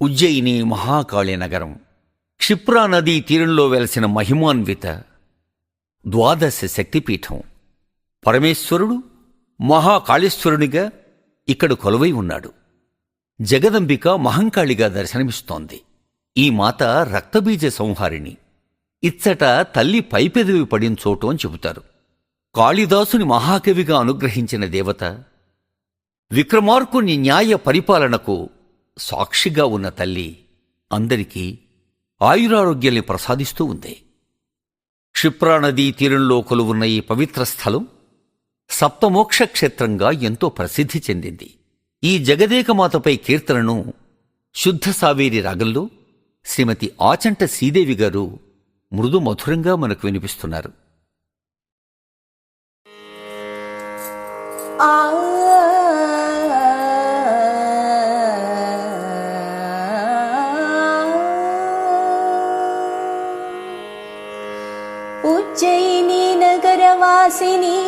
ఉజ్జయిని మహాకాళి నగరం క్షిప్రా నదీ తీరంలో వెలసిన మహిమాన్విత ద్వాదశ శక్తిపీఠం. పరమేశ్వరుడు మహాకాళేశ్వరునిగా ఇక్కడ కొలువై ఉన్నాడు. జగదంబిక మహంకాళిగా దర్శనమిస్తోంది. ఈ మాత రక్తబీజ సంహారిణి. ఇచ్చట తల్లి పైపెదవి పడిన చోటు అని చెబుతారు. కాళిదాసుని మహాకవిగా అనుగ్రహించిన దేవత, విక్రమార్కుని న్యాయ పరిపాలనకు సాక్షిగా ఉన్న తల్లి అందరికీ ఆయురారోగ్యాల్ని ప్రసాదిస్తూ ఉంది. క్షిప్రానదీ తీరంలో కొలువున్న ఈ పవిత్ర స్థలం సప్తమోక్ష క్షేత్రంగా ఎంతో ప్రసిద్ధి చెందింది. ఈ జగదేకమాతపై కీర్తనను శుద్ధ సావేరి రాగంలో శ్రీమతి ఆచంట శ్రీదేవి గారు మృదు మధురంగా మనకు వినిపిస్తున్నారు. उज्जयिनी नगरवासिनी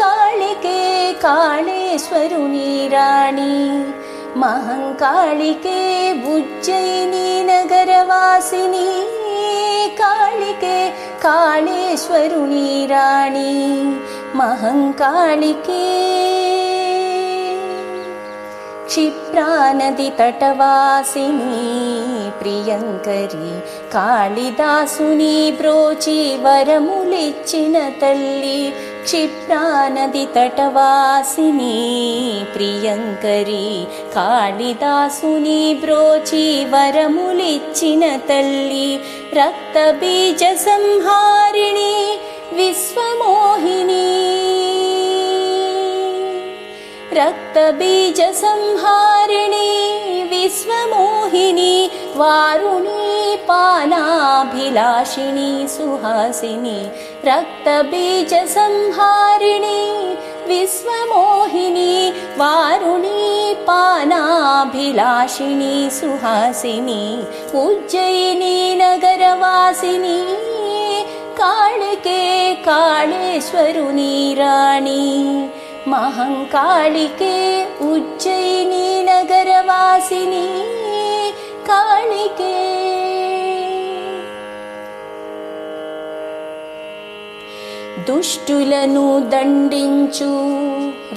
कालिके काळेश्वरुनी राणी महंकालिके उज्जयिनी नगरवासिनी कालिके काळेश्वरुनी राणी महंकालिके क्षिप्रा नदी तटवासिनी प्रियंकरी काళిదాసుని బ్రోచి వరములిచ్చిన తల్లి. క్షిప్రా నది తటవాసిని ప్రియంకరి కాళిదాసుని బ్రోచి వరములిచ్చిన తల్లి. రక్త బీజ సంహారిణి విశ్వమోహిని రక్త బీజ సంహారిణి విశ్వమోహిని వారుణి పానాభిలాషిణి సుహాసిని. రక్త బీజ సంహారిణి విశ్వమోహిని వారుణి పానాభిలాషిణి సుహాసిని. ఉజ్జయిని నగరవాసిని కాళికే కాళేశ్వరుని రాణి महंकालिके उज्जयिनी नगरवासिनी कालिके. దుష్టులను దండించు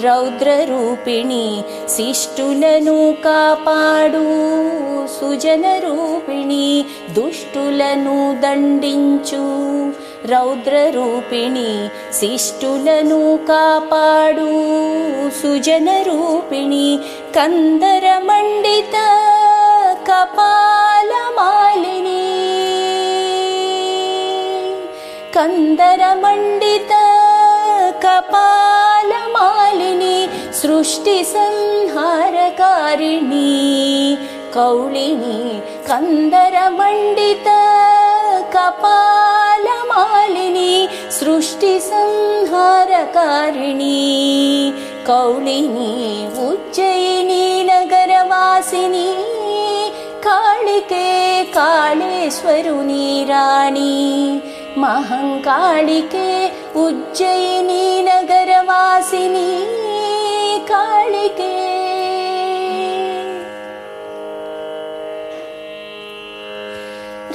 రౌద్ర రూపిణి శిష్టులను కాపాడు సుజన రూపిణి. దుష్టులను దండించు రౌద్ర రూపిణి శిష్టులను కాపాడు సుజన రూపిణి. కందర మండిత కపాలమాలిని కందర మండిత కపాలమాలిని సృష్టి సంహారకారిణి కౌళిని. కందర మండిత కపాలమాలిని సృష్టి సంహారకారిణి కౌళిని. ఉజ్జయిని నగరవాసిని కాళికే కాళేశ్వరుని రాణి महंकालिके उज्जयिनी नगरवासिनी कालिके.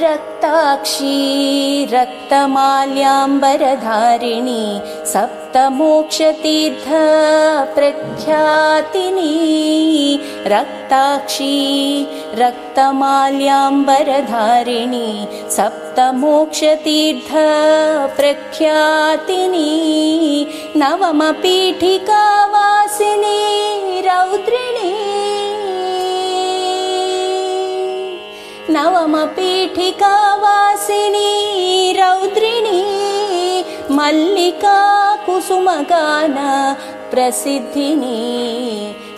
रक्ताक्षी रक्तमाल्याम्बरधारिणी सप्तमोक्षतीर्थ प्रख्यातिनी. रक्ताक्षी रक्तमाल्याम्बरधारिणी सप्तमोक्षतीर्थ प्रख्यातिनी. नवमपीठिकावासिनी रौद्रिणी नवमपीठिकावासिनी रौद्रिणी मल्लिका कुसुमगान प्रसिद्धिनी.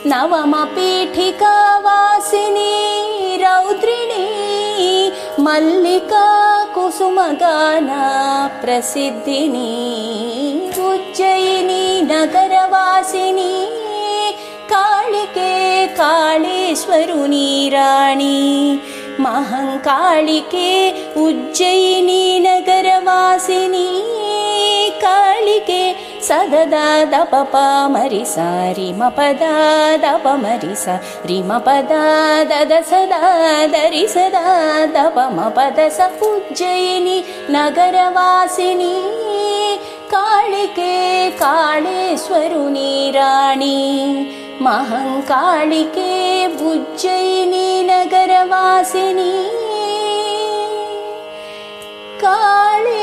नवमपीठिकावासिनी रौद्रिणी मल्लिका कुसुमगान प्रसिद्धिनी. उज्जयिनी नगरवासिनी कालिके काळेश्वरुनि राणी महंकालिके उज्जयिनी नगरवासिनी कालिके ಸದದಾ ದಪ ಪ ಮರಿ ಸ ರಿ ಮ ಪದ ದಪ ಮರಿ ಸ ರಿ ಮ ಪದ ದದ ಸದಾ ದರಿ ಸದಾ ದಪ ಮ ಪದ ಸ ಉಜ್ಜಯಿನಿ ನಗರವಾಸಿನಿ ಕಾಳಿಕೆ ಕಾಳೇಶ್ವರುನಿ ರಾಣಿ ಮಹಂಕಾಳಿಕೆ ಉಜ್ಜಯಿನಿ ನಗರವಾಸಿನಿ ಕಾಳಿ